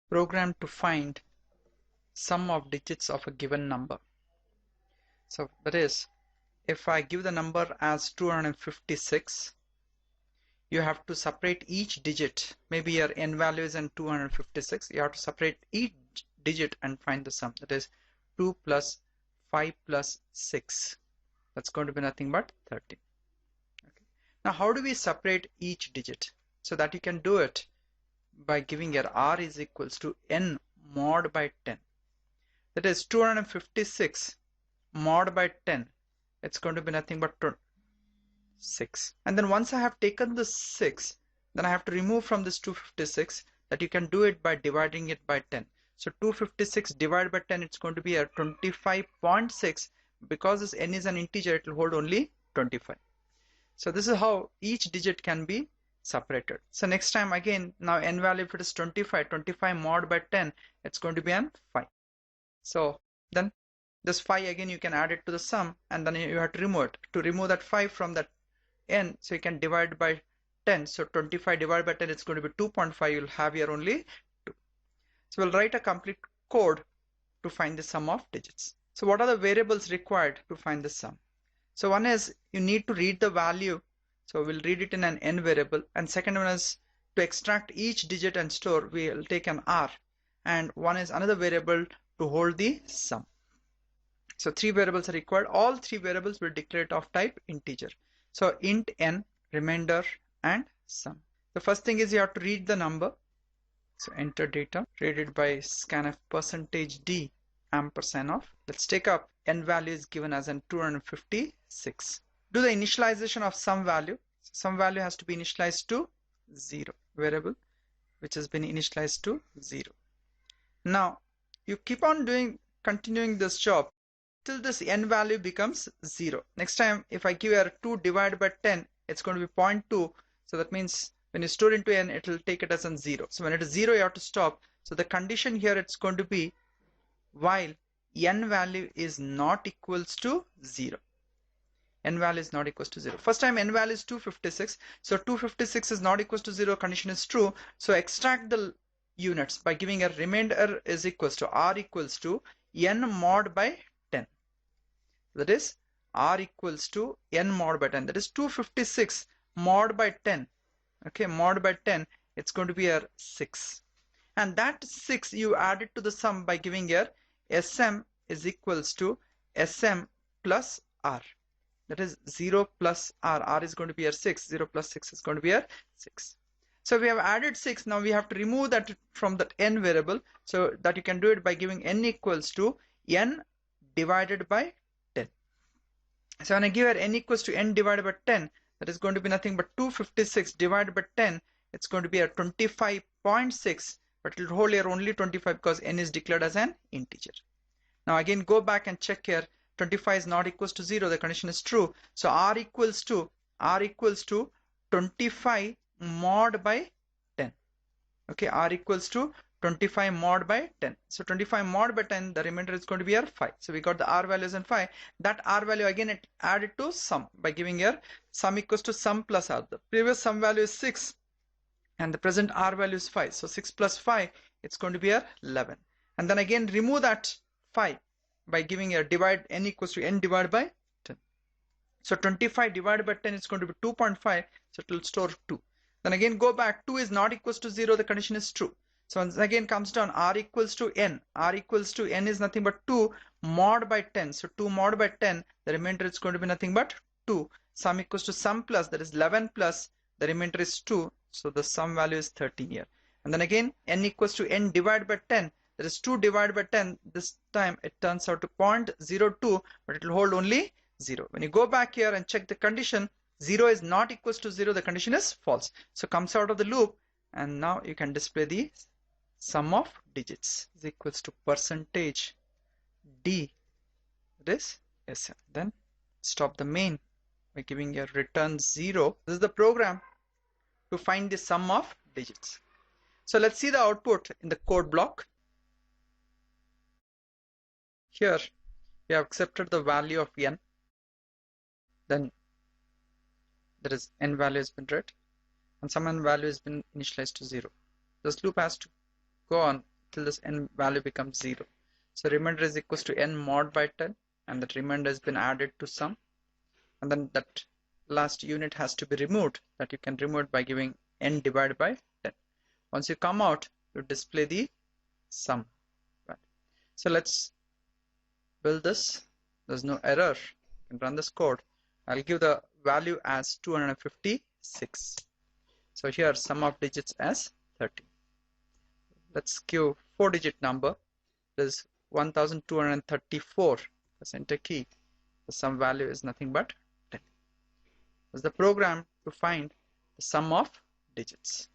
program to find sum of digits of a given number. So that is, if I give the number as 256, you have to separate each digit. Maybe your n value is in 256. You have to separate each digit and find the sum. That is 2 plus 5 plus 6. That's going to be nothing but 13. Okay. Now how do we separate each digit? So that you can do it by giving your r is equals to n mod by 10. That is 256 mod by 10. It's going to be nothing but 6. And then once I have taken the 6, then I have to remove from this 256. That you can do it by dividing it by 10. So 256 divided by 10, it's going to be a 25.6. Because this n is an integer, it will hold only 25. So this is how each digit can be separated. So next time again, now n value, if it is 25, 25 mod by 10, it's going to be an 5. So then this 5 again you can add it to the sum, and then you have to remove it. To remove that 5 from that n, so you can divide by 10. So 25 divided by 10, it's going to be 2.5. You'll have here only 2. So we'll write a complete code to find the sum of digits. So what are the variables required to find the sum? So one is you need to read the value. So we'll read it in an n variable. And second one is to extract each digit and store, we'll take an r. And one is another variable to hold the sum. So 3 variables are required. All 3 variables will declare it of type integer. So int n, remainder, and sum. The first thing is you have to read the number. So enter data, read it by scanf %d ampersand of. Let's take up n value is given as in 256. Do the initialization of some value. Some value has to be initialized to 0. Variable which has been initialized to 0. Now you keep on continuing this job till this n value becomes 0. Next time if I give a 2 divided by 10, it's going to be 0.2. So that means when you store into n, it will take it as a 0. So when it is 0, you have to stop. So the condition here, it's going to be while n value is not equals to 0. N value is not equals to 0. First time n value is 256. So 256 is not equals to 0. Condition is true. So extract the units by giving a remainder is equals to r equals to n mod by 10. That is r equals to n mod by 10. That is 256 mod by 10. Okay, mod by 10, it's going to be a 6. And that 6 you add it to the sum by giving here sm is equals to sm plus r. That is 0 plus r. R is going to be a 6. 0 plus 6 is going to be a 6. So we have added 6. Now we have to remove that from that n variable. So that you can do it by giving n equals to n divided by 10. So when I give here n equals to n divided by 10, that is going to be nothing but 256 divided by 10. It's going to be a 25.6, but it will hold here only 25 because n is declared as an integer. Now again go back and check here. 25 is not equals to 0. The condition is true. So r equals to 25 mod by 10. Okay, r equals to 25 mod by 10. So 25 mod by 10, the remainder is going to be here 5. So we got the r values and 5. That r value again it added to sum by giving here sum equals to sum plus r. The previous sum value is 6 and the present r value is 5. So 6 plus 5, it's going to be here 11. And then again remove that 5 by giving a divide n equals to n divided by 10. So 25 divided by 10 is going to be 2.5. So it will store 2. Then again go back. 2 is not equals to 0. The condition is true. So once again comes down r equals to n. R equals to n is nothing but 2 mod by 10. So 2 mod by 10. The remainder is going to be nothing but 2. Sum equals to sum plus, that is 11 plus. The remainder is 2. So the sum value is 13 here. And then again n equals to n divided by 10. That is 2 divided by 10. This time it turns out to 0.02, but it will hold only 0. When you go back here and check the condition, 0 is not equals to 0. The condition is false. So comes out of the loop, and now you can display the sum of digits is equals to percentage d. That is sm. Then stop the main by giving a return 0. This is the program to find the sum of digits. So let's see the output in the code block. Here we have accepted the value of n. Then there is n value has been read and some n value has been initialized to 0. This loop has to go on till this n value becomes 0. So remainder is equals to n mod by 10, and that remainder has been added to sum, and then that last unit has to be removed. That you can remove it by giving n divided by 10. Once you come out, you display the sum. Right. So let's build this. There's no error. You can run this code. I'll give the value as 256. So here sum of digits as 30. Let's give 4-digit number. This is 1234. Press enter key. The sum value is nothing but 10. This is the program to find the sum of digits.